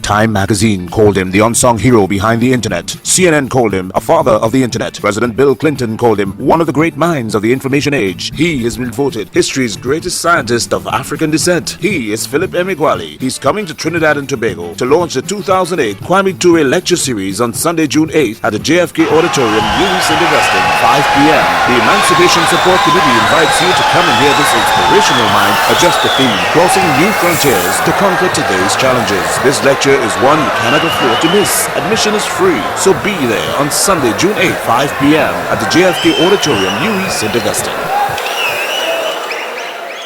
Time magazine called him the unsung hero behind the internet. CNN called him a father of the internet. President Bill Clinton called him one of the great minds of the information age. He has been voted history's greatest scientist of African descent. He is Philip Emeagwali. He's coming to Trinidad and Tobago to launch the 2008 Kwame Ture Lecture Series on Sunday, June 8th at the JFK Auditorium, New St. Augustine, 5 p.m. The Emancipation Support Committee invites you to come and hear this inspirational mind adjust the theme, crossing new frontiers to conquer today's challenges. This lecture is one you cannot afford to miss. Admission is free, so be there on Sunday, June 8th, 5 p.m. at the JFK Auditorium, New St. Augustine.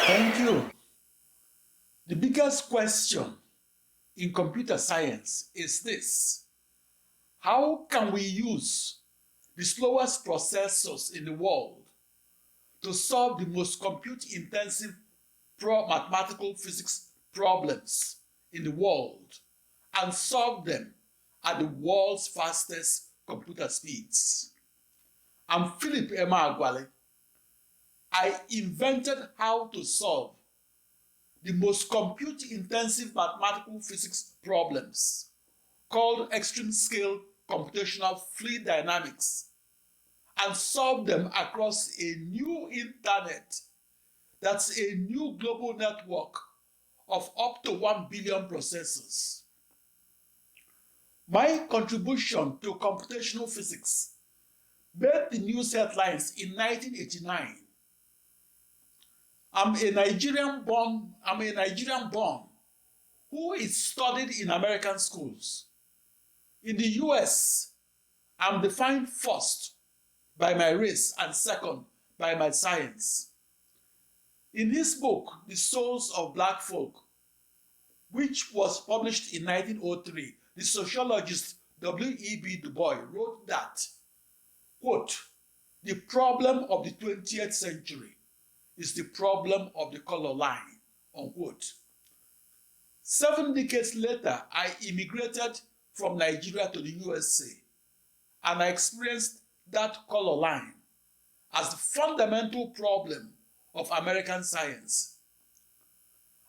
Thank you. The biggest question in computer science is this: how can we use the slowest processors in the world to solve the most compute-intensive mathematical physics problems in the world and solve them at the world's fastest computer speeds? I'm Philip Emeagwali. I invented how to solve the most compute-intensive mathematical physics problems called extreme-scale computational fluid dynamics and solve them across a new internet that's a new global network of up to 1 billion processors. My contribution to computational physics made the news headlines in 1989. I'm a Nigerian born who is studied in American schools. In the US, I'm defined first by my race and second by my science. In his book, The Souls of Black Folk, which was published in 1903, the sociologist W.E.B. Du Bois wrote that, quote, "The problem of the 20th century is the problem of the color line," unquote. 7 decades later, I immigrated from Nigeria to the USA, and I experienced that color line as the fundamental problem of American science.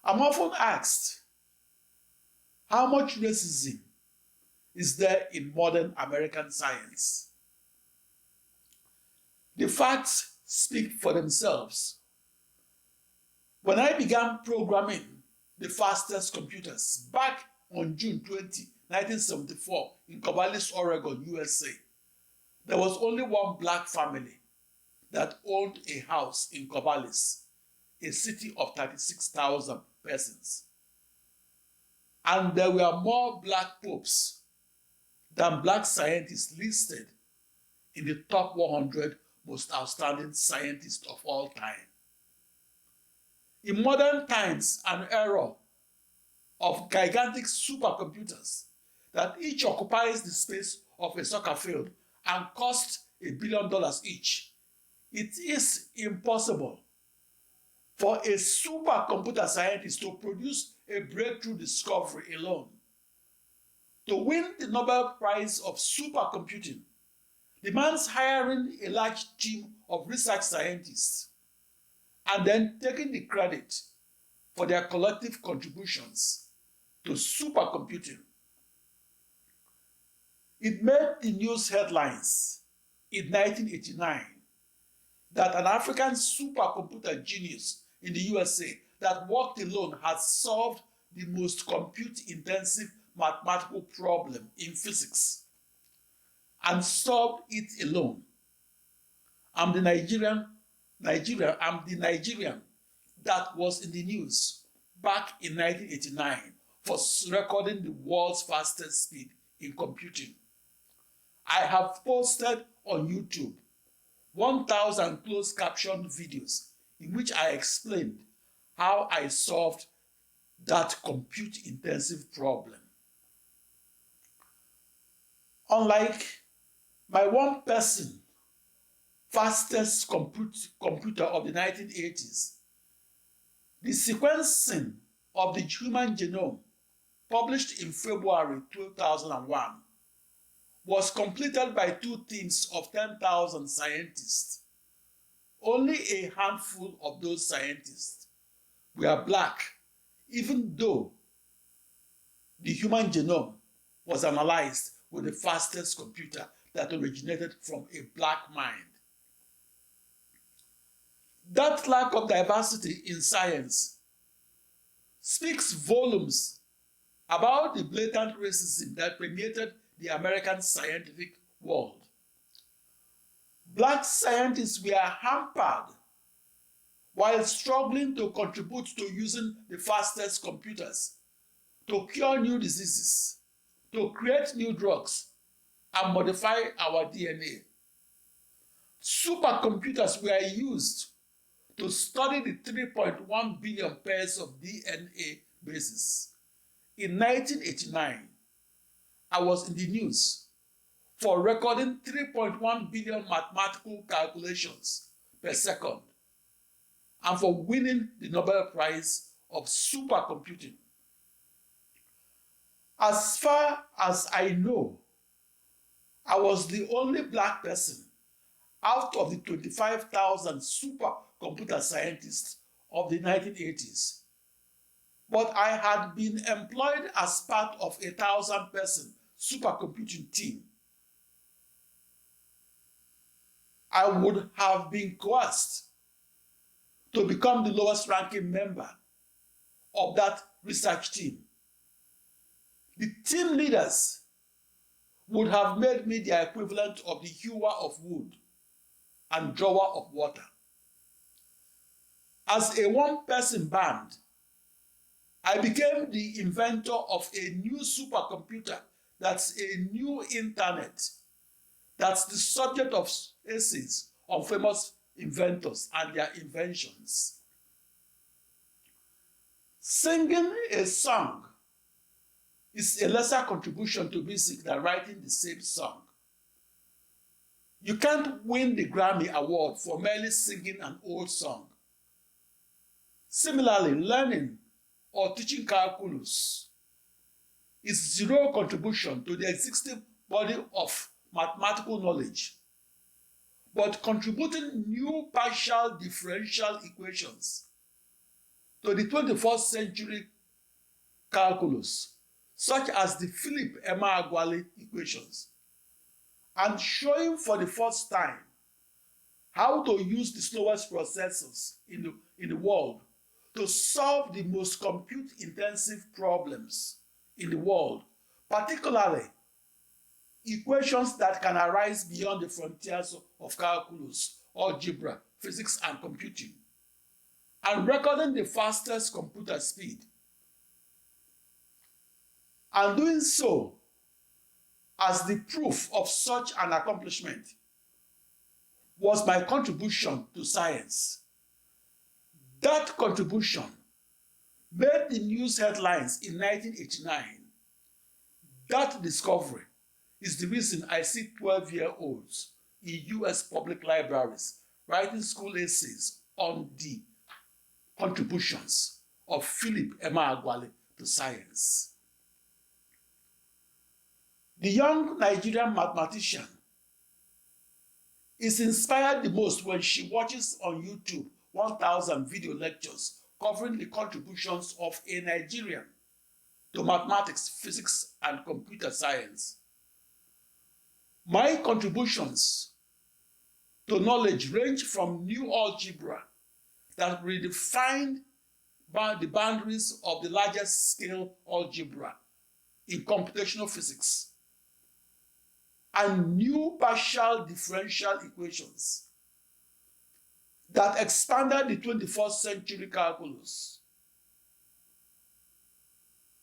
I'm often asked, how much racism is there in modern American science? The facts speak for themselves. When I began programming the fastest computers back on June 20, 1974 in Corvallis, Oregon, USA, there was only one black family that owned a house in Corvallis, a city of 36,000 persons. And there were more black popes than black scientists listed in the top 100 most outstanding scientists of all time. In modern times, an era of gigantic supercomputers that each occupies the space of a soccer field and cost $1 billion each, it is impossible for a supercomputer scientist to produce a breakthrough discovery alone. To win the Nobel Prize of Supercomputing demands hiring a large team of research scientists and then taking the credit for their collective contributions to supercomputing. It made the news headlines in 1989 that an African supercomputer genius in the USA that worked alone has solved the most compute-intensive mathematical problem in physics and solved it alone. I'm the Nigerian that was in the news back in 1989 for recording the world's fastest speed in computing. I have posted on YouTube 1,000 closed captioned videos in which I explained how I solved that compute-intensive problem. Unlike my one-person fastest computer of the 1980s, the sequencing of the human genome, published in February 2001, was completed by 2 teams of 10,000 scientists. Only a handful of those scientists were black, even though the human genome was analyzed with the fastest computer that originated from a black mind. That lack of diversity in science speaks volumes about the blatant racism that permeated the American scientific world. Black scientists were hampered while struggling to contribute to using the fastest computers to cure new diseases, to create new drugs, and modify our DNA. Supercomputers were used to study the 3.1 billion pairs of DNA bases. In 1989, I was in the news for recording 3.1 billion mathematical calculations per second and for winning the Nobel Prize of Supercomputing. As far as I know, I was the only black person out of the 25,000 supercomputer scientists of the 1980s. But I had been employed as part of a 1,000-person supercomputing team. I would have been coerced to become the lowest ranking member of that research team. The team leaders would have made me the equivalent of the hewer of wood and drawer of water. As a one-person band, I became the inventor of a new supercomputer that's a new internet, that's the subject of essays on famous inventors and their inventions. Singing a song is a lesser contribution to music than writing the same song. You can't win the Grammy Award for merely singing an old song. Similarly, learning or teaching calculus is zero contribution to the existing body of mathematical knowledge, but contributing new partial differential equations to the 21st century calculus, such as the Philip Emeagwali equations, and showing for the first time how to use the slowest processors in the world to solve the most compute-intensive problems in the world, particularly equations that can arise beyond the frontiers of calculus, algebra, physics, and computing, and recording the fastest computer speed. And doing so as the proof of such an accomplishment was my contribution to science. That contribution made the news headlines in 1989. That discovery is the reason I see 12-year-olds in US public libraries writing school essays on the contributions of Philip Emeagwali to science. The young Nigerian mathematician is inspired the most when she watches on YouTube 1,000 video lectures covering the contributions of a Nigerian to mathematics, physics, and computer science. My contributions to knowledge range from new algebra that redefined the boundaries of the largest scale algebra in computational physics, and new partial differential equations that expanded the 21st century calculus,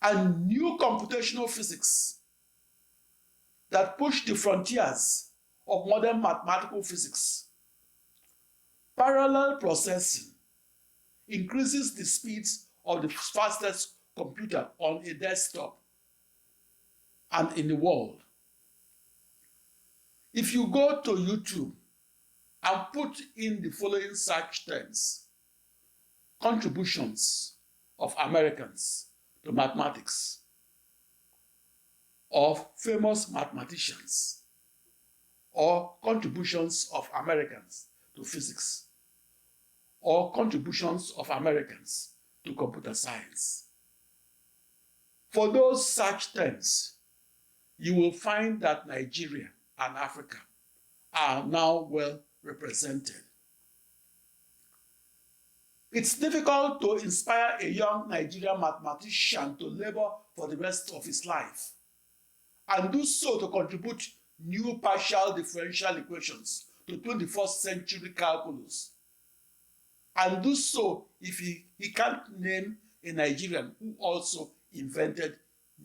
and new computational physics that pushed the frontiers of modern mathematical physics. Parallel processing increases the speeds of the fastest computer on a desktop and in the world. If you go to YouTube and put in the following search terms: contributions of Americans to mathematics, or famous mathematicians, or contributions of Americans to physics, or contributions of Americans to computer science, For those search terms, you will find that Nigeria and Africa are now well represented. It's difficult to inspire a young Nigerian mathematician to labor for the rest of his life and do so to contribute new partial differential equations to 21st century calculus, and do so if he can't name a Nigerian who also invented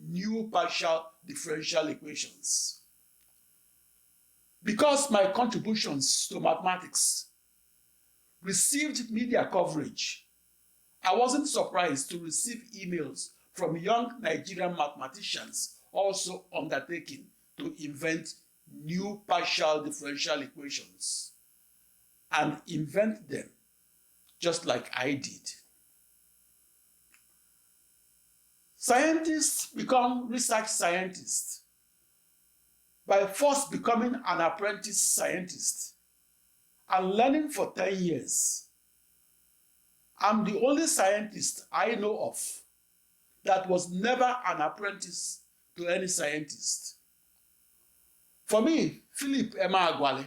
new partial differential equations. Because my contributions to mathematics received media coverage, I wasn't surprised to receive emails from young Nigerian mathematicians also undertaking to invent new partial differential equations and invent them just like I did. Scientists become research scientists by first becoming an apprentice scientist and learning for 10 years. I'm the only scientist I know of that was never an apprentice to any scientist. For me, Philip Emeagwali,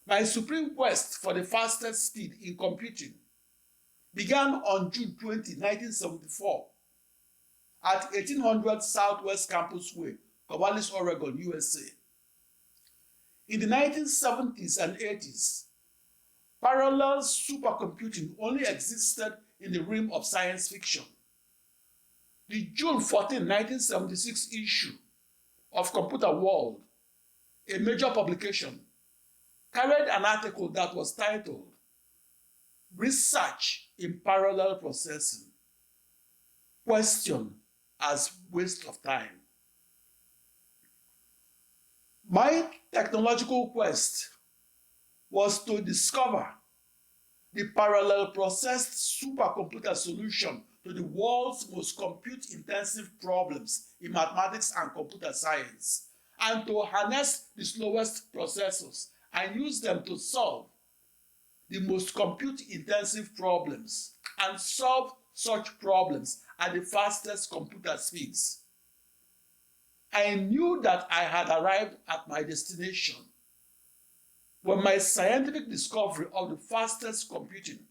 my supreme quest for the fastest speed in computing began on June 20, 1974 at 1800 Southwest Campus Way, Corvallis, Oregon, USA. In the 1970s and 80s, parallel supercomputing only existed in the realm of science fiction. The June 14, 1976 issue of Computer World, a major publication, carried an article that was titled "Research in Parallel Processing, Question as Waste of Time." My technological quest was to discover the parallel processed supercomputer solution to the world's most compute-intensive problems in mathematics and computer science, and to harness the slowest processors and use them to solve the most compute-intensive problems and solve such problems at the fastest computer speeds. I knew that I had arrived at my destination when my scientific discovery of the fastest computing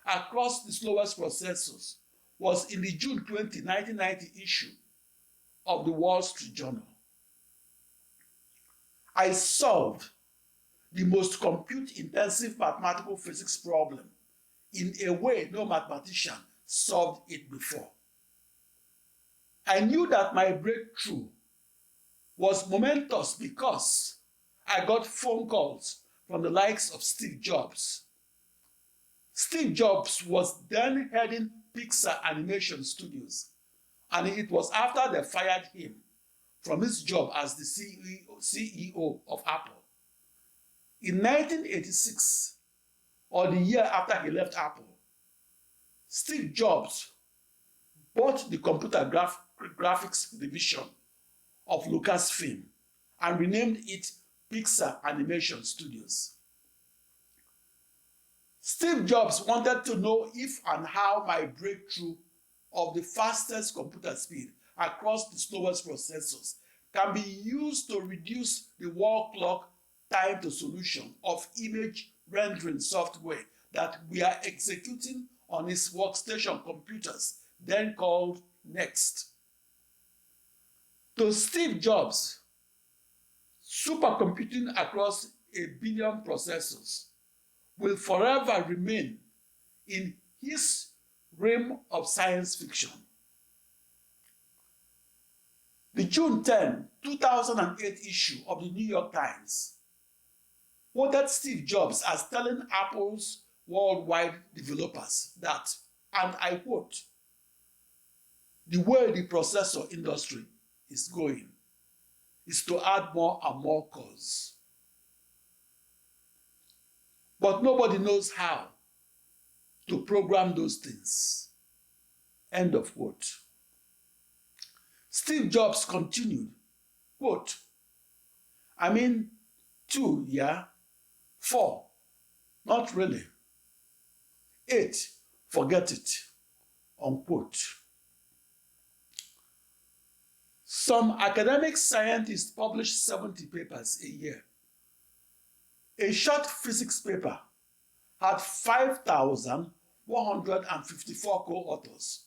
across the slowest processors was in the June 20, 1990 issue of the Wall Street Journal. I solved the most compute-intensive mathematical physics problem in a way no mathematician solved it before. I knew that my breakthrough was momentous because I got phone calls from the likes of Steve Jobs. Steve Jobs was then heading Pixar Animation Studios, and it was after they fired him from his job as the CEO of Apple. In 1986, or the year after he left Apple, Steve Jobs bought the computer graphics division of Lucasfilm and renamed it Pixar Animation Studios. Steve Jobs wanted to know if and how my breakthrough of the fastest computer speed across the slowest processors can be used to reduce the wall clock time to solution of image rendering software that we are executing on his workstation computers, then called NeXT. To Steve Jobs, supercomputing across 1 billion processors will forever remain in his realm of science fiction. The June 10, 2008 issue of the New York Times quoted Steve Jobs as telling Apple's worldwide developers that, and I quote, "The way the processor industry is going is to add more and more cores. But nobody knows how to program those things." End of quote. Steve Jobs continued, quote, "I mean, 2, yeah? 4, not really. 8, forget it," unquote. Some academic scientists publish 70 papers a year. A short physics paper had 5,154 co-authors.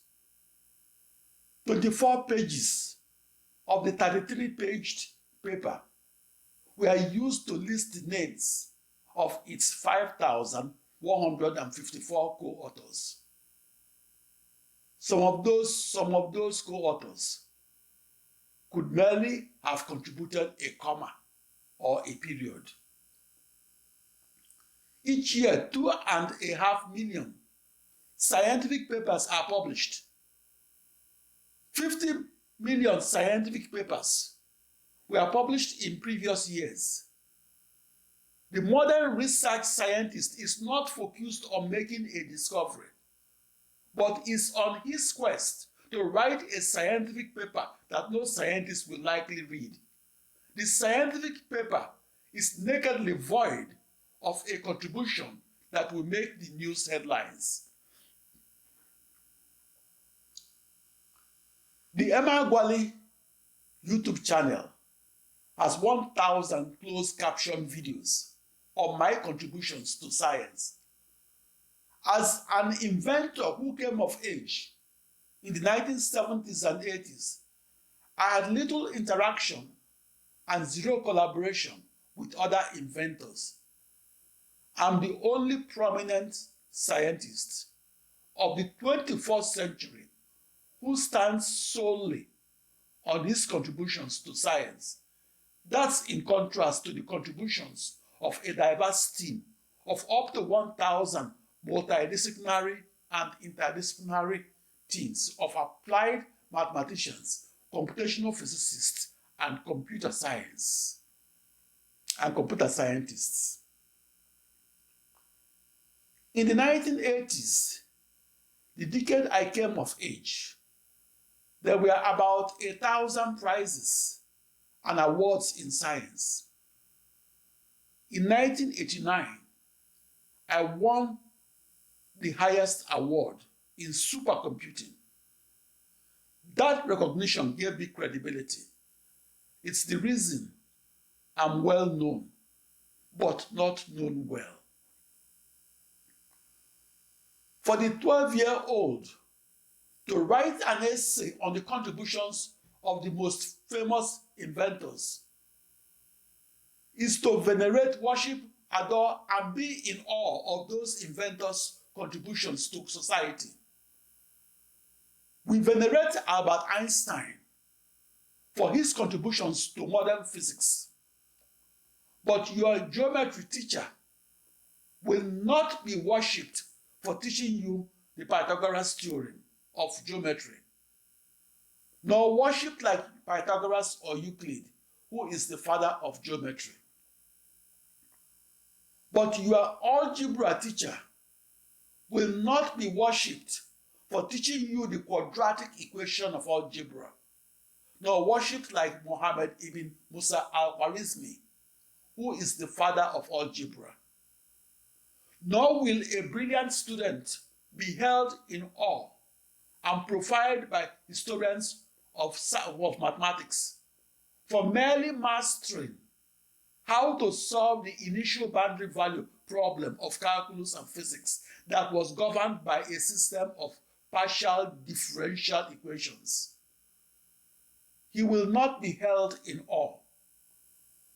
24 pages of the 33-paged paper were used to list the names of its 5,154 co-authors. Some of those co-authors could merely have contributed a comma or a period. Each year, 2.5 million scientific papers are published. 50 million scientific papers were published in previous years. The modern research scientist is not focused on making a discovery, but is on his quest to write a scientific paper that no scientist will likely read. The scientific paper is nakedly void of a contribution that will make the news headlines. The Emeagwali YouTube channel has 1,000 closed caption videos on my contributions to science. As an inventor who came of age in the 1970s and 80s, I had little interaction and zero collaboration with other inventors. I'm the only prominent scientist of the 21st century who stands solely on his contributions to science. That's in contrast to the contributions of a diverse team of up to 1,000 multidisciplinary and interdisciplinary teams of applied mathematicians, computational physicists, and computer scientists. In the 1980s, the decade I came of age, there were about 1,000 prizes and awards in science. In 1989, I won the highest award in supercomputing. That recognition gave me credibility. It's the reason I'm well known, but not known well. For the 12-year-old to write an essay on the contributions of the most famous inventors is to venerate, worship, adore, and be in awe of those inventors' contributions to society. We venerate Albert Einstein for his contributions to modern physics. But your geometry teacher will not be worshipped for teaching you the Pythagoras theorem of geometry, nor worshipped like Pythagoras or Euclid, who is the father of geometry. But your algebra teacher will not be worshipped for teaching you the quadratic equation of algebra, nor worshipped like Muhammad ibn Musa al-Khwarizmi, who is the father of algebra. Nor will a brilliant student be held in awe and profiled by historians of mathematics for merely mastering how to solve the initial boundary value problem of calculus and physics that was governed by a system of partial differential equations. He will not be held in awe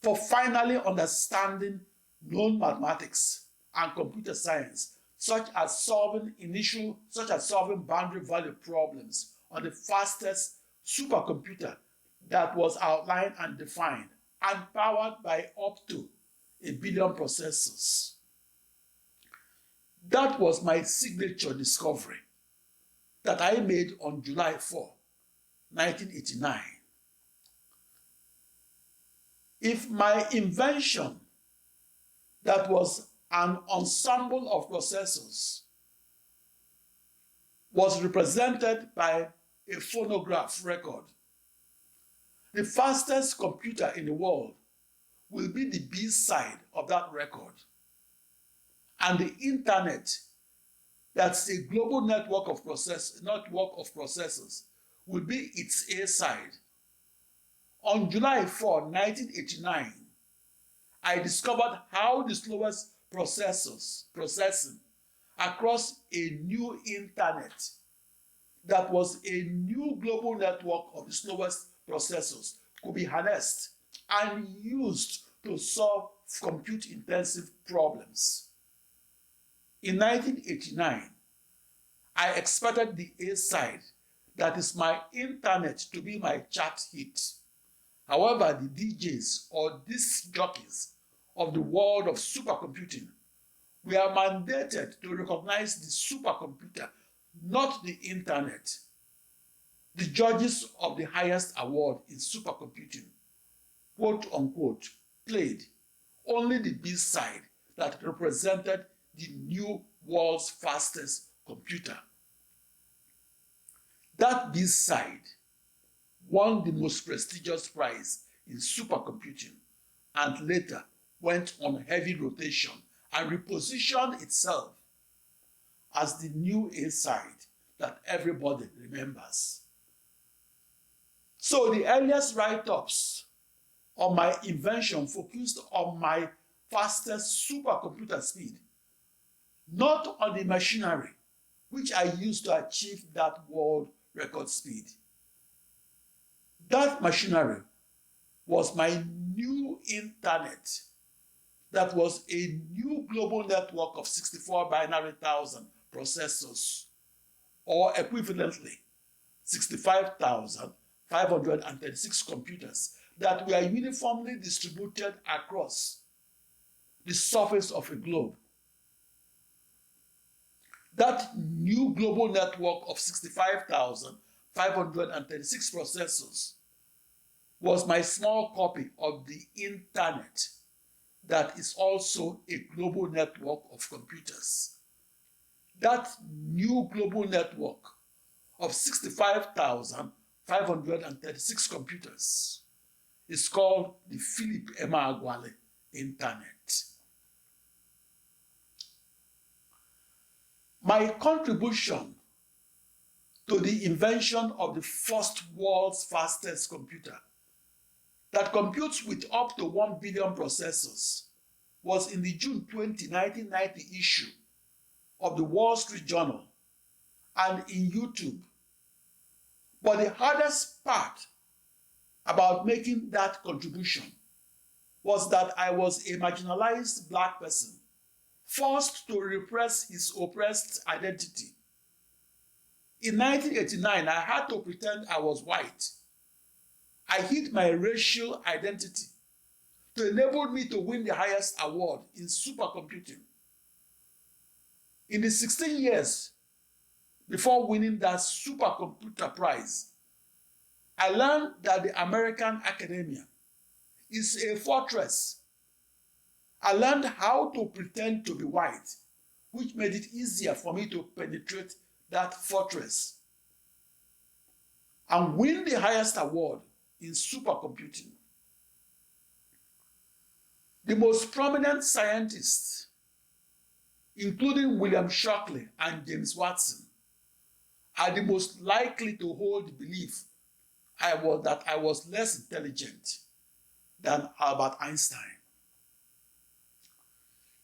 for finally understanding known mathematics and computer science, such as solving boundary value problems on the fastest supercomputer that was outlined and defined and powered by up to 1 billion processors. That was my signature discovery that I made on July 4, 1989. If my invention, that was an ensemble of processors, was represented by a phonograph record, the fastest computer in the world will be the B side of that record. And the internet, that's a global network of processors, will be its A side. On July 4, 1989, I discovered how the slowest processing across a new internet that was a new global network of the slowest processors could be harnessed and used to solve compute-intensive problems. In 1989, I expected the A side, that is my internet, to be my chart hit. However, the DJs or disc jockeys of the world of supercomputing were mandated to recognize the supercomputer, not the internet. The judges of the highest award in supercomputing, quote unquote, played only the B side that represented the new world's fastest computer. That B side won the most prestigious prize in supercomputing and later went on heavy rotation and repositioned itself as the new A side that everybody remembers. So the earliest write-ups on my invention focused on my fastest supercomputer speed, not on the machinery which I used to achieve that world record speed. That machinery was my new internet that was a new global network of 64 binary thousand processors, or equivalently 65,536 computers that were uniformly distributed across the surface of a globe. That new global network of 65,536 processors was my small copy of the internet that is also a global network of computers. That new global network of 65,536 computers is called the Philip Emeagwali Internet. My contribution to the invention of the first world's fastest computer that computes with up to 1 billion processors was in the June 20, 1990 issue of the Wall Street Journal and in YouTube. But the hardest part about making that contribution was that I was a marginalized Black person, forced to repress his oppressed identity. In 1989, I had to pretend I was white. I hid my racial identity to enable me to win the highest award in supercomputing. In the 16 years before winning that supercomputer prize, I learned that the American academia is a fortress. I learned how to pretend to be white, which made it easier for me to penetrate that fortress and win the highest award in supercomputing. The most prominent scientists, including William Shockley and James Watson, are the most likely to hold the belief that I was less intelligent than Albert Einstein.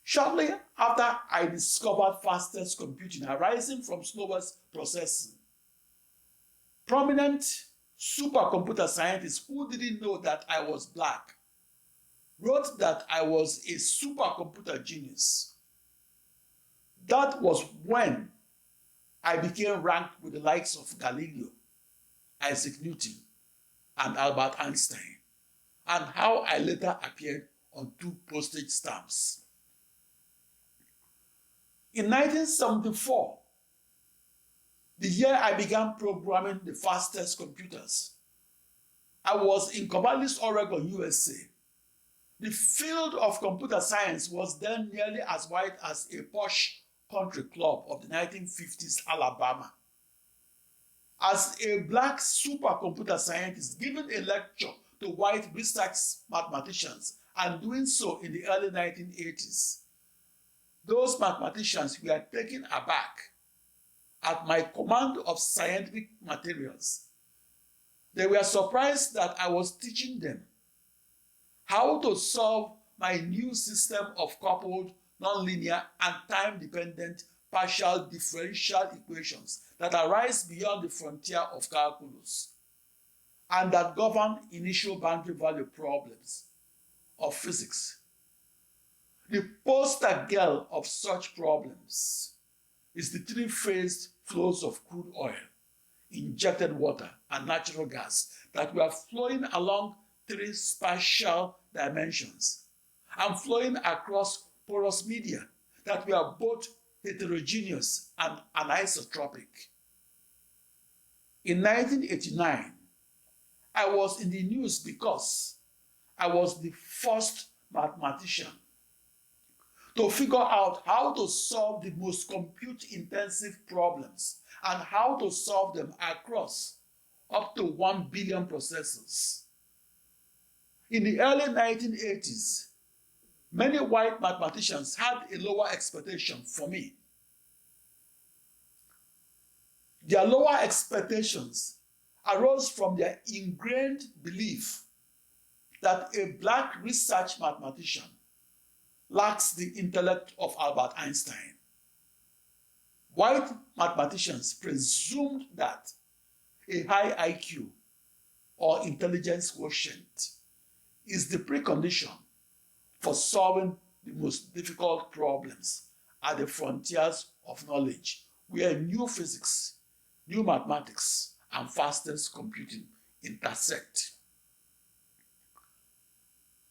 Shortly after I discovered fastest computing arising from slowest processing, prominent supercomputer scientists who didn't know that I was Black wrote that I was a supercomputer genius. That was when I became ranked with the likes of Galileo, Isaac Newton, and Albert Einstein, and how I later appeared on 2 postage stamps. In 1974, the year I began programming the fastest computers, I was in Corvallis, Oregon, USA. The field of computer science was then nearly as wide as a posh country club of the 1950s Alabama. As a Black supercomputer scientist giving a lecture to white research mathematicians and doing so in the early 1980s, those mathematicians were taken aback at my command of scientific materials They were surprised that I was teaching them how to solve my new system of coupled, nonlinear, and time-dependent partial differential equations that arise beyond the frontier of calculus and that govern initial boundary value problems of physics. The poster girl of such problems is the three-phased flows of crude oil, injected water, and natural gas that were flowing along three spatial dimensions and flowing across porous media that were both heterogeneous and anisotropic. In 1989, I was in the news because I was the first mathematician to figure out how to solve the most compute-intensive problems and how to solve them across up to 1 billion processors. In the early 1980s, many white mathematicians had a lower expectation for me. Their lower expectations arose from their ingrained belief that a black research mathematician lacks the intellect of Albert Einstein. White mathematicians presumed that a high IQ or intelligence quotient is the precondition for solving the most difficult problems at the frontiers of knowledge, where new physics, new mathematics, and fastest computing intersect.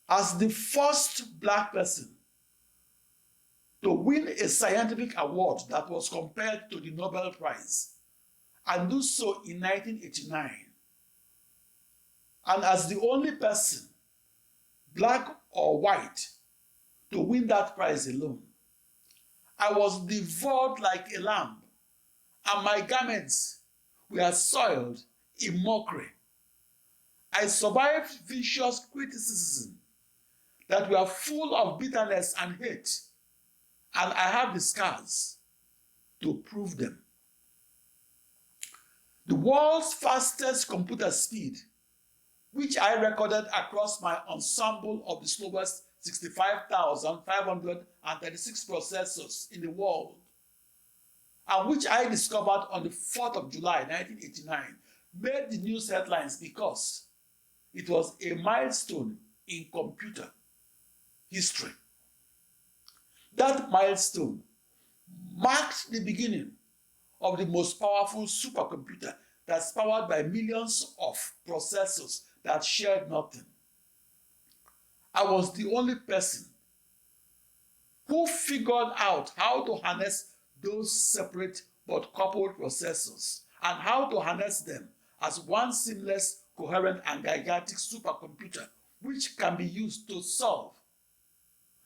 As the first black person to win a scientific award that was compared to the Nobel Prize, and do so in 1989, and as the only person, black or white, to win that prize alone, I was devoured like a lamb, and my garments were soiled in mockery. I survived vicious criticism that were full of bitterness and hate, and I have the scars to prove them. The world's fastest computer speed, which I recorded across my ensemble of the slowest 65,536 processors in the world, and which I discovered on the 4th of July 1989, made the news headlines because it was a milestone in computer history. That milestone marked the beginning of the most powerful supercomputer that's powered by millions of processors that shared nothing. I was the only person who figured out how to harness those separate but coupled processors and how to harness them as one seamless, coherent, and gigantic supercomputer which can be used to solve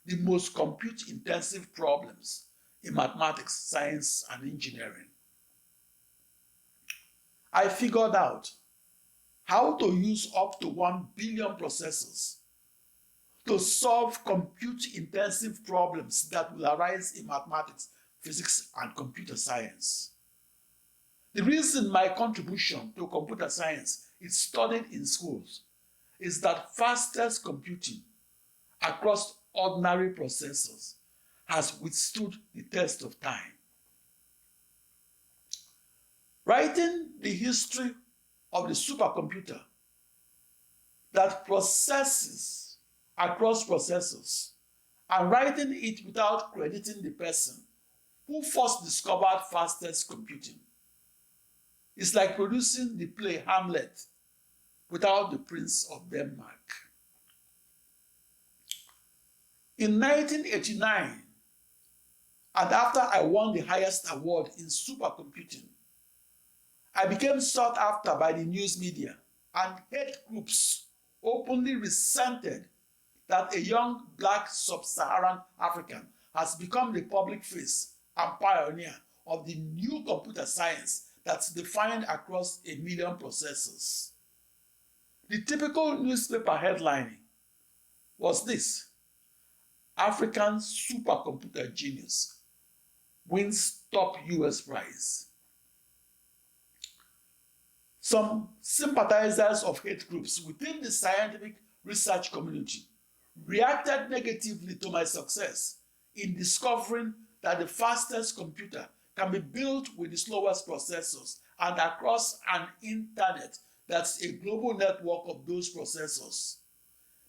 the most compute-intensive problems in mathematics, science, and engineering. I figured out how to use up to 1 billion processors to solve compute-intensive problems that will arise in mathematics, physics, and computer science. The reason my contribution to computer science is studied in schools is that fastest computing across ordinary processors has withstood the test of time. Writing the history of the supercomputer that processes across processors and writing it without crediting the person who first discovered fastest computing is like producing the play Hamlet without the Prince of Denmark. In 1989, and after I won the highest award in supercomputing, I became sought after by the news media, and hate groups openly resented that a young black sub-Saharan African has become the public face and pioneer of the new computer science that's defined across 1 million processors. The typical newspaper headlining was this: African supercomputer genius wins top US prize. Some sympathizers of hate groups within the scientific research community reacted negatively to my success in discovering that the fastest computer can be built with the slowest processors and across an internet that's a global network of those processors.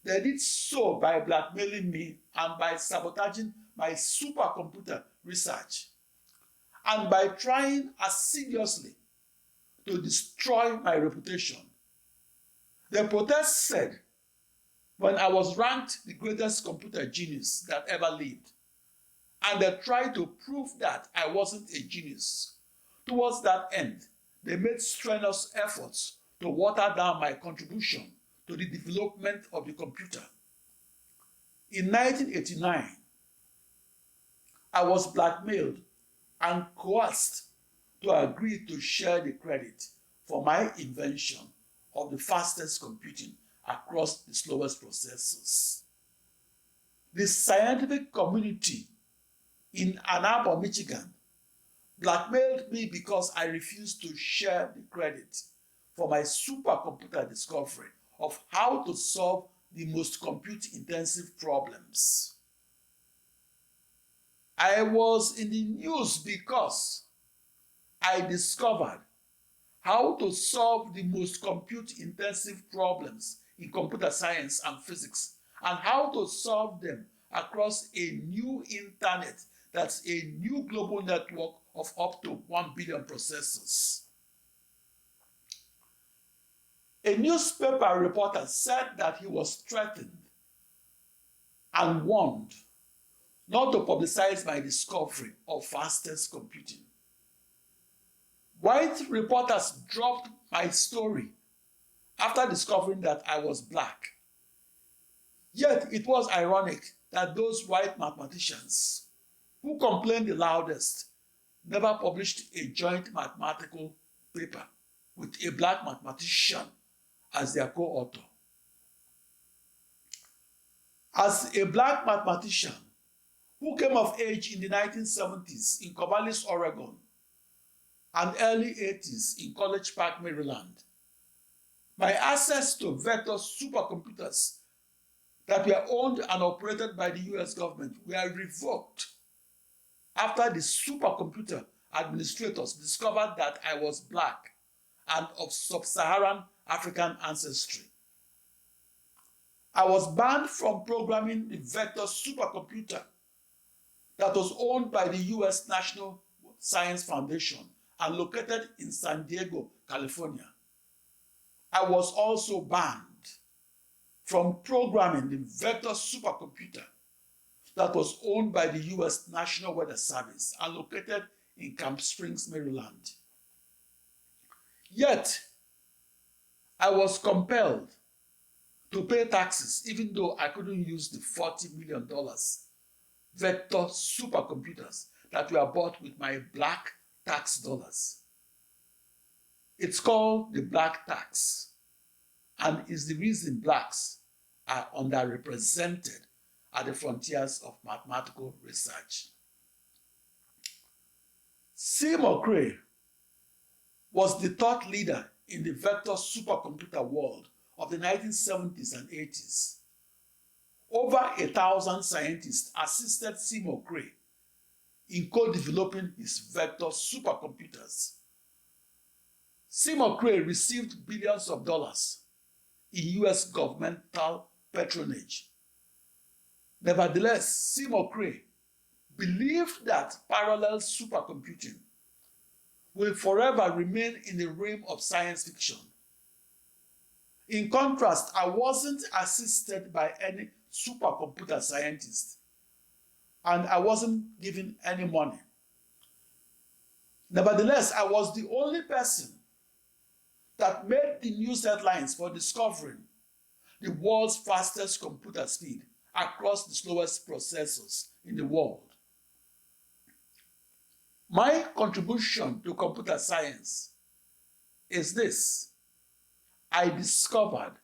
They did so by blackmailing me and by sabotaging my supercomputer research and by trying assiduously to destroy my reputation. The protest said, when I was ranked the greatest computer genius that ever lived, and they tried to prove that I wasn't a genius. Towards that end, they made strenuous efforts to water down my contribution to the development of the computer. In 1989, I was blackmailed and coerced to agree to share the credit for my invention of the fastest computing across the slowest processors. The scientific community in Ann Arbor, Michigan, blackmailed me because I refused to share the credit for my supercomputer discovery of how to solve the most compute-intensive problems. I was in the news because I discovered how to solve the most compute-intensive problems in computer science and physics, and how to solve them across a new internet that's a new global network of up to 1 billion processors. A newspaper reporter said that he was threatened and warned not to publicize my discovery of fastest computing. White reporters dropped my story after discovering that I was black. Yet it was ironic that those white mathematicians who complained the loudest never published a joint mathematical paper with a black mathematician as their co-author. As a black mathematician who came of age in the 1970s in Corvallis, Oregon, and early 80s in College Park, Maryland, my access to vector supercomputers that were owned and operated by the US government were revoked after the supercomputer administrators discovered that I was black and of sub-Saharan African ancestry. I was banned from programming the vector supercomputer that was owned by the US National Science Foundation and located in San Diego, California. I was also banned from programming the vector supercomputer that was owned by the US National Weather Service and located in Camp Springs, Maryland. Yet, I was compelled to pay taxes even though I couldn't use the $40 million vector supercomputers that were bought with my black tax dollars. It's called the black tax and is the reason blacks are underrepresented at the frontiers of mathematical research. Seymour Cray was the thought leader in the vector supercomputer world of the 1970s and 80s. Over 1,000 scientists assisted Seymour Cray in co-developing his vector supercomputers. Seymour Cray received billions of dollars in US governmental patronage. Nevertheless, Seymour Cray believed that parallel supercomputing will forever remain in the realm of science fiction. In contrast, I wasn't assisted by any supercomputer scientist, and I wasn't given any money. Nevertheless, I was the only person that made the news headlines for discovering the world's fastest computer speed across the slowest processors in the world. My contribution to computer science is this: I discovered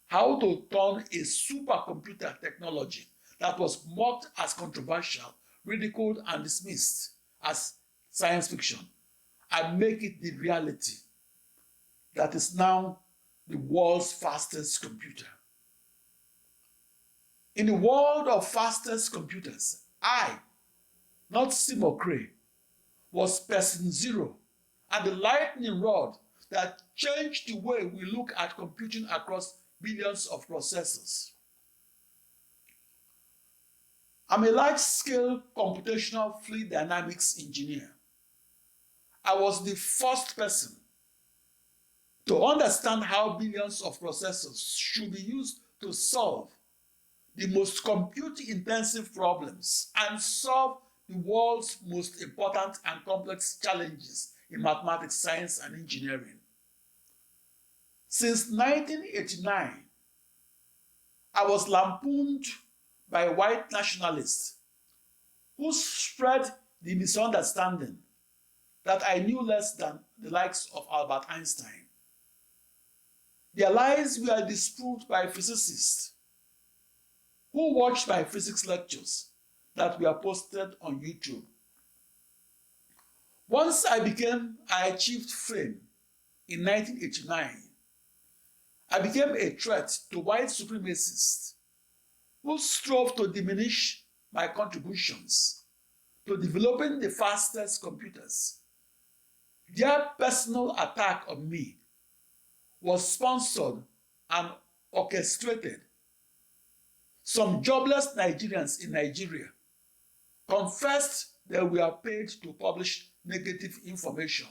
how to turn a supercomputer technology that was mocked as controversial, ridiculed, and dismissed as science fiction and make it the reality that is now the world's fastest computer. In the world of fastest computers, I, not Seymour Cray, was person zero and the lightning rod that changed the way we look at computing across billions of processors. I'm a large-scale computational fluid dynamics engineer. I was the first person to understand how billions of processors should be used to solve the most compute-intensive problems and solve the world's most important and complex challenges in mathematics, science, and engineering. Since 1989, I was lampooned by white nationalists who spread the misunderstanding that I knew less than the likes of Albert Einstein. Their lies were disproved by physicists who watched my physics lectures that were posted on YouTube. Once I achieved fame in 1989, I became a threat to white supremacists who strove to diminish my contributions to developing the fastest computers. Their personal attack on me was sponsored and orchestrated. Some jobless Nigerians in Nigeria confessed they were paid to publish negative information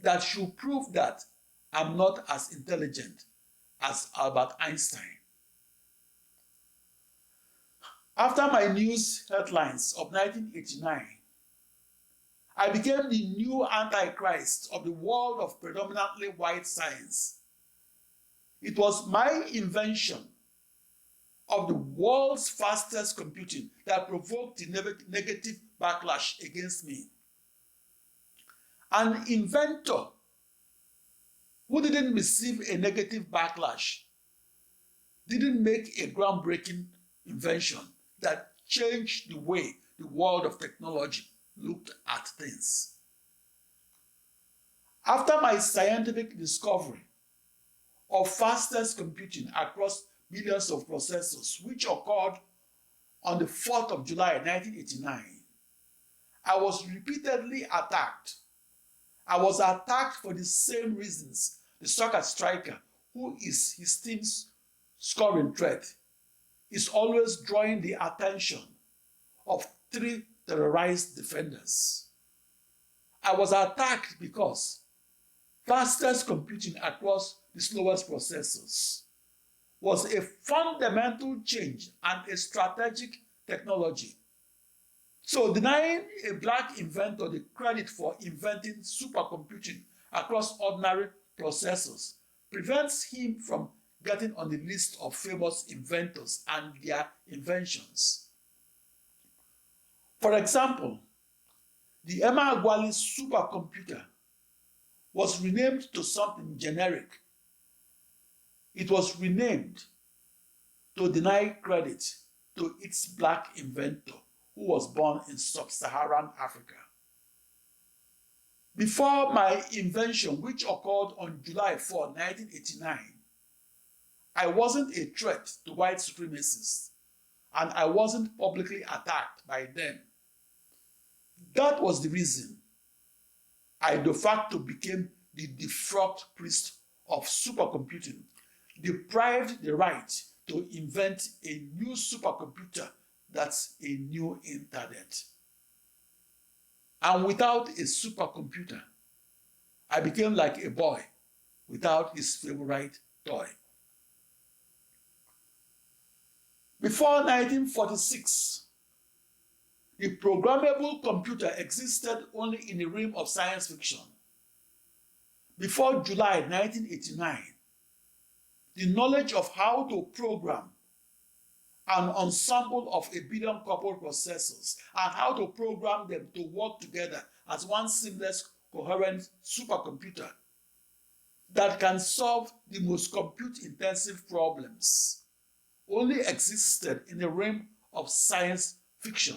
that should prove that I'm not as intelligent as Albert Einstein. After my news headlines of 1989, I became the new antichrist of the world of predominantly white science. It was my invention of the world's fastest computing that provoked the negative backlash against me. An inventor who didn't receive a negative backlash didn't make a groundbreaking invention that changed the way the world of technology looked at things. After my scientific discovery of fastest computing across billions of processors, which occurred on the 4th of July 1989, I was repeatedly attacked. I was attacked for the same reasons the soccer striker, who is his team's scoring threat, is always drawing the attention of 3 terrorized defenders. I was attacked because fastest computing across the slowest processors was a fundamental change and a strategic technology. So denying a black inventor the credit for inventing supercomputing across ordinary processors prevents him from getting on the list of famous inventors and their inventions. For example, the Emeagwali supercomputer was renamed to something generic. It was renamed to deny credit to its black inventor who was born in sub-Saharan Africa. Before my invention, which occurred on July 4, 1989, I wasn't a threat to white supremacists, and I wasn't publicly attacked by them. That was the reason I de facto became the defrocked priest of supercomputing, deprived the right to invent a new supercomputer that's a new internet. And without a supercomputer, I became like a boy without his favorite toy. Before 1946, the programmable computer existed only in the realm of science fiction. Before July 1989, the knowledge of how to program an ensemble of 1 billion coupled processors and how to program them to work together as one seamless, coherent supercomputer that can solve the most compute-intensive problems only existed in the realm of science fiction.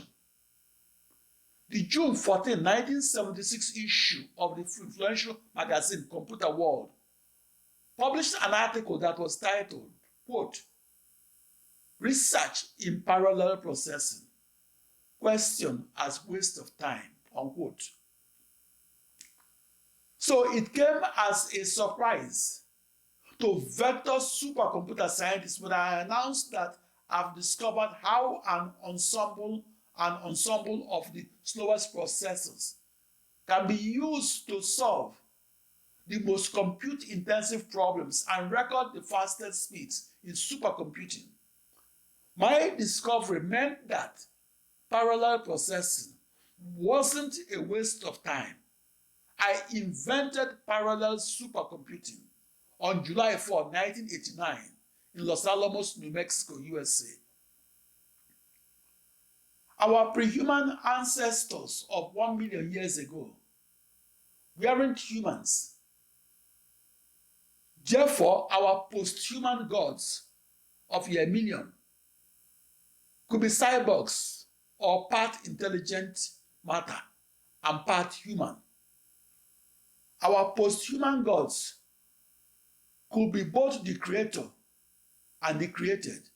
The June 14, 1976 issue of the influential magazine Computer World published an article that was titled, quote, "Research in Parallel Processing, Question as Waste of Time," unquote. So it came as a surprise to vector supercomputer scientists when I announced that I've discovered how an ensemble of the slowest processors can be used to solve the most compute-intensive problems and record the fastest speeds in supercomputing. My discovery meant that parallel processing wasn't a waste of time. I invented parallel supercomputing on July 4, 1989 in Los Alamos, New Mexico, USA. Our pre-human ancestors of 1 million years ago weren't humans. Therefore, our post-human gods of a million could be cyborgs or part intelligent matter and part human. Our post-human gods could be both the creator and the created,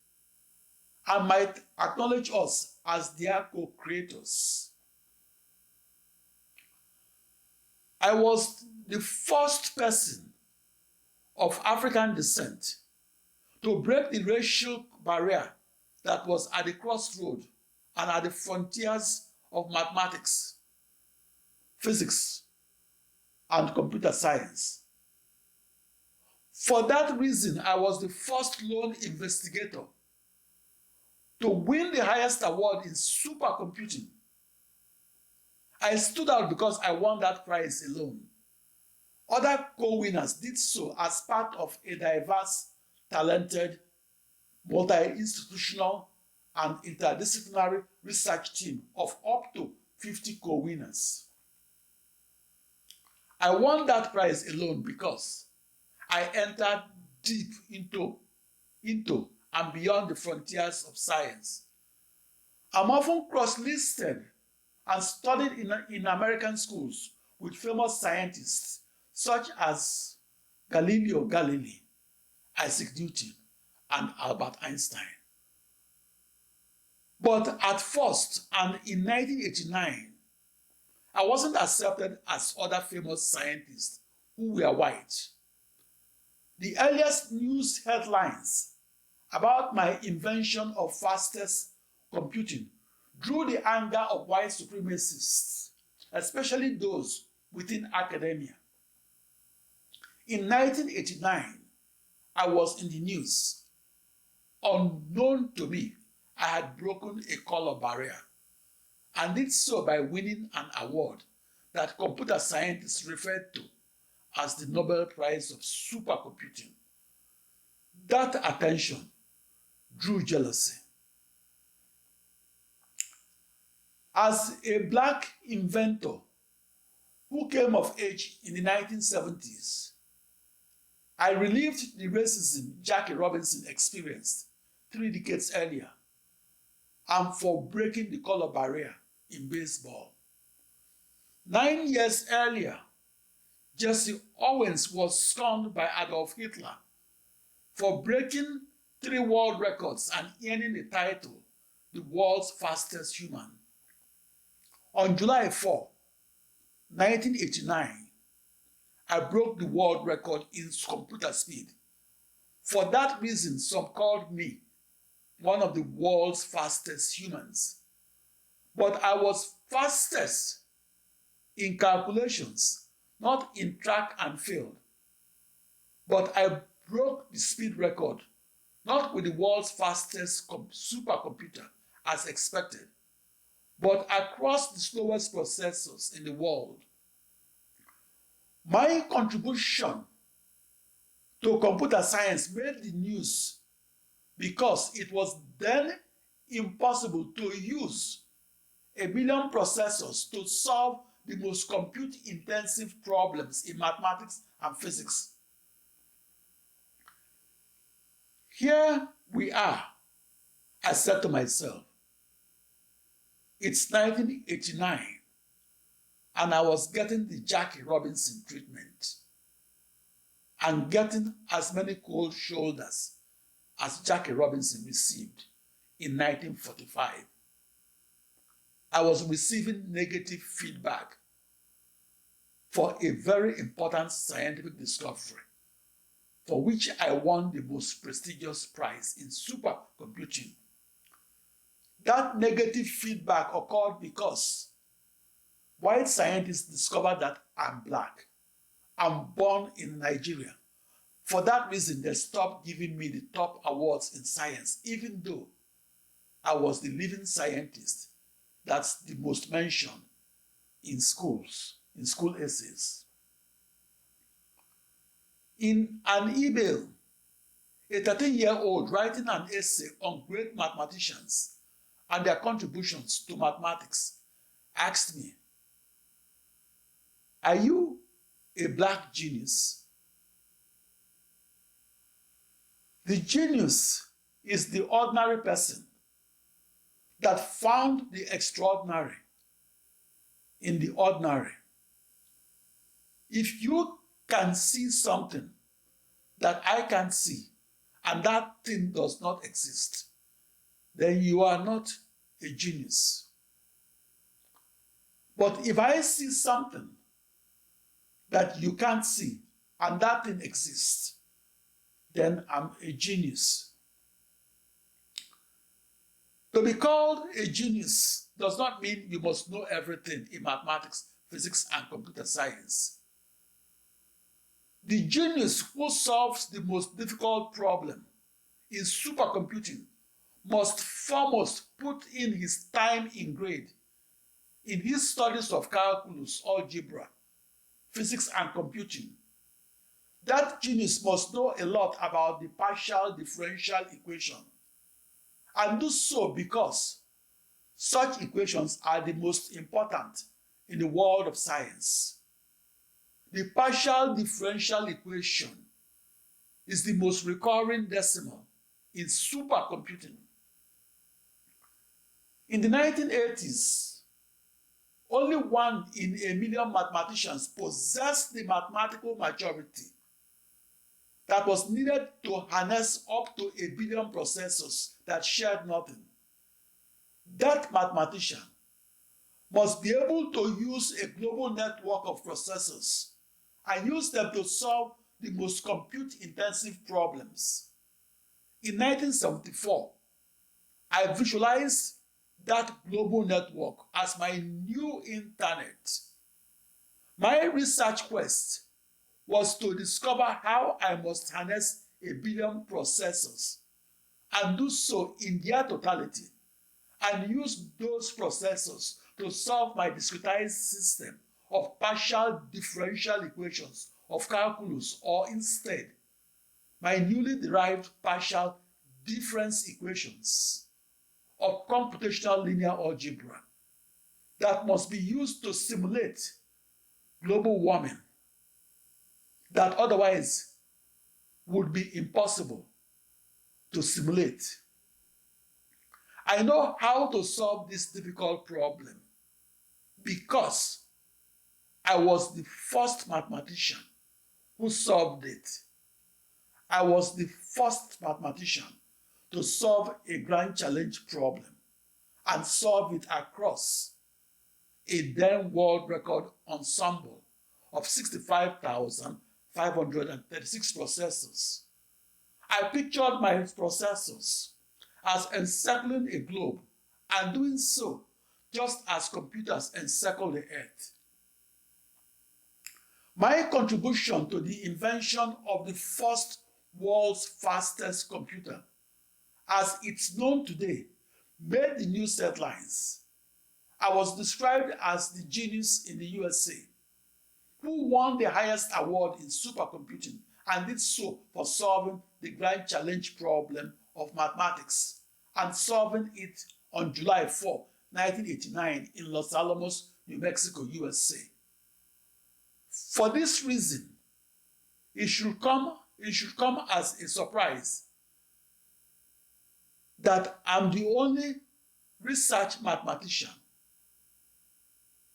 and might acknowledge us as their co-creators. I was the first person of African descent to break the racial barrier that was at the crossroad and at the frontiers of mathematics, physics, and computer science. For that reason, I was the first lone investigator to win the highest award in supercomputing. I stood out because I won that prize alone. Other co-winners did so as part of a diverse, talented, multi-institutional, and interdisciplinary research team of up to 50 co-winners. I won that prize alone because I entered deep into and beyond the frontiers of science. I'm often cross-listed and studied in American schools with famous scientists such as Galileo Galilei, Isaac Newton, and Albert Einstein. But at first, and in 1989, I wasn't accepted as other famous scientists who were white. The earliest news headlines about my invention of fastest computing drew the anger of white supremacists, especially those within academia. In 1989, I was in the news. Unknown to me, I had broken a color barrier and did so by winning an award that computer scientists referred to as the Nobel Prize of Supercomputing. That attention drew jealousy. As a black inventor who came of age in the 1970s, I relived the racism Jackie Robinson experienced 3 decades earlier, and for breaking the color barrier in baseball. 9 years earlier, Jesse Owens was scorned by Adolf Hitler for breaking 3 world records and earning the title, the world's fastest human. On July 4, 1989, I broke the world record in computer speed. For that reason, some called me one of the world's fastest humans. But I was fastest in calculations, not in track and field. But I broke the speed record, not with the world's fastest supercomputer as expected, but across the slowest processors in the world. My contribution to computer science made the news because it was then impossible to use 1 billion processors to solve the most compute-intensive problems in mathematics and physics. Here we are, I said to myself. It's 1989, and I was getting the Jackie Robinson treatment and getting as many cold shoulders as Jackie Robinson received in 1945. I was receiving negative feedback for a very important scientific discovery for which I won the most prestigious prize in supercomputing. That negative feedback occurred because white scientists discovered that I'm black. I'm born in Nigeria. For that reason, they stopped giving me the top awards in science, even though I was the leading scientist that's the most mentioned in schools, in school essays. In an email, a 13-year-old writing an essay on great mathematicians and their contributions to mathematics asked me, "Are you a black genius?" The genius is the ordinary person that found the extraordinary in the ordinary. If you can see something that I can't see, and that thing does not exist, then you are not a genius. But if I see something that you can't see, and that thing exists, then I'm a genius. To be called a genius does not mean you must know everything in mathematics, physics, and computer science. The genius who solves the most difficult problem in supercomputing must foremost put in his time in grade in his studies of calculus, algebra, physics, and computing. That genius must know a lot about the partial differential equation, and do so because such equations are the most important in the world of science. The partial differential equation is the most recurring decimal in supercomputing. In the 1980s, only 1 in a million mathematicians possessed the mathematical maturity that was needed to harness up to 1 billion processors that shared nothing. That mathematician must be able to use a global network of processors and use them to solve the most compute-intensive problems. In 1974, I visualized that global network as my new internet. My research quest was to discover how I must harness 1 billion processors and do so in their totality, and use those processors to solve my discretized system of partial differential equations of calculus, or instead, my newly derived partial difference equations of computational linear algebra that must be used to simulate global warming that otherwise would be impossible to simulate. I know how to solve this difficult problem because I was the first mathematician who solved it. I was the first mathematician to solve a grand challenge problem and solve it across a then world record ensemble of 65,536 processors. I pictured my processors as encircling a globe and doing so just as computers encircle the earth. My contribution to the invention of the first world's fastest computer, as it's known today, made the news headlines. I was described as the genius in the USA who won the highest award in supercomputing and did so for solving the grand challenge problem of mathematics and solving it on July 4, 1989 in Los Alamos, New Mexico, USA. For this reason, it should come as a surprise that I'm the only research mathematician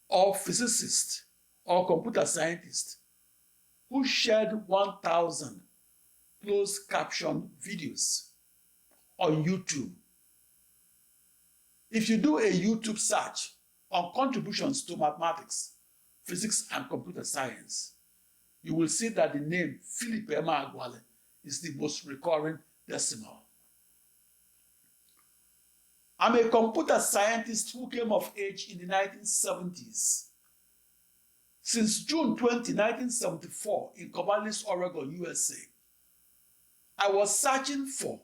or physicist or computer scientist who shared 1,000 closed caption videos on YouTube. If you do a YouTube search on contributions to mathematics, physics, and computer science, you will see that the name Philip Emeagwali is the most recurring decimal. I'm a computer scientist who came of age in the 1970s. Since June 20, 1974, in Corvallis, Oregon, USA, I was searching for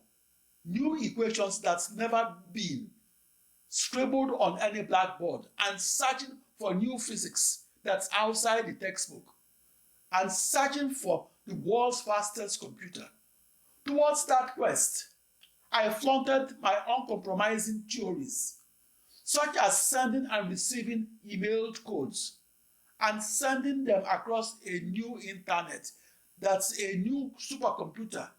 new equations that's never been scribbled on any blackboard and searching for new physics that's outside the textbook and searching for the world's fastest computer. Towards that quest, I flaunted my uncompromising theories, such as sending and receiving emailed codes and sending them across a new internet that's a new supercomputer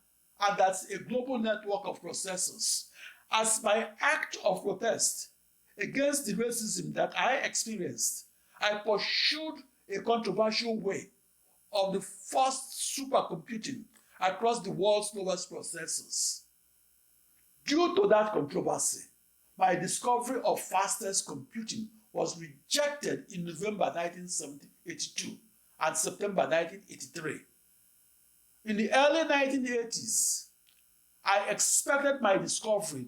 and that's a global network of processors as my act of protest against the racism that I experienced. I pursued a controversial way of the first supercomputing across the world's slowest processors. Due to that controversy, my discovery of fastest computing was rejected in November 1982 and September 1983. In the early 1980s, I expected my discovery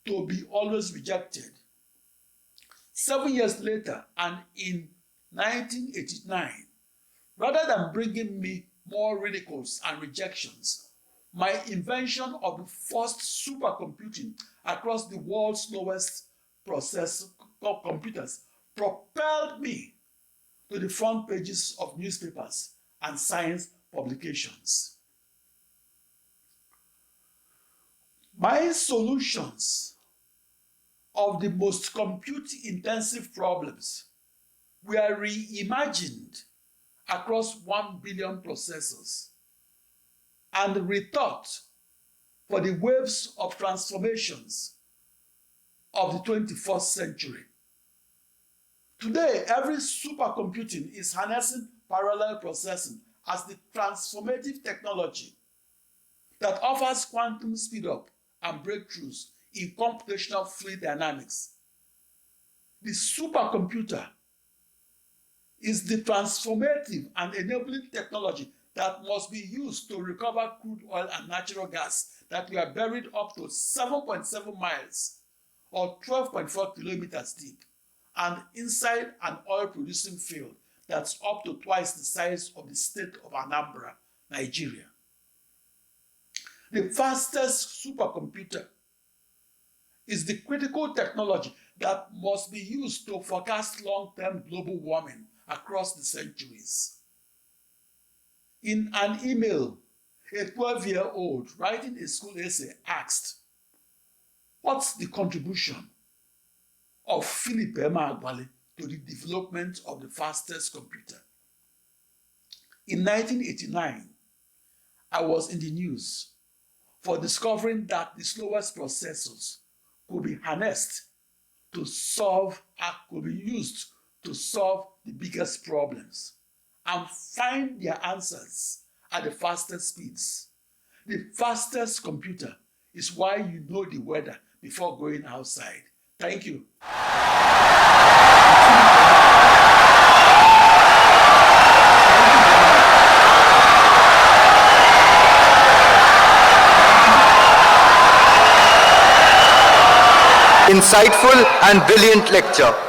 to be always rejected. 7 years later, and in 1989, rather than bringing me more ridicules and rejections, my invention of the first supercomputing across the world's slowest computers propelled me to the front pages of newspapers and science publications. My solutions of the most compute-intensive problems were reimagined across 1 billion processors and rethought for the waves of transformations of the 21st century. Today, every supercomputing is harnessing parallel processing as the transformative technology that offers quantum speedup and breakthroughs in computational fluid dynamics. The supercomputer is the transformative and enabling technology that must be used to recover crude oil and natural gas that were buried up to 7.7 miles or 12.4 kilometers deep and inside an oil-producing field that's up to twice the size of the state of Anambra, Nigeria. The fastest supercomputer is the critical technology that must be used to forecast long-term global warming across the centuries. In an email, a 12-year-old writing a school essay asked, "What's the contribution of Philip Emeagwali to the development of the fastest computer?" In 1989, I was in the news for discovering that the slowest processors could be harnessed to could be used to solve the biggest problems and find their answers at the fastest speeds. The fastest computer is why you know the weather before going outside. Thank you. Insightful and brilliant lecture.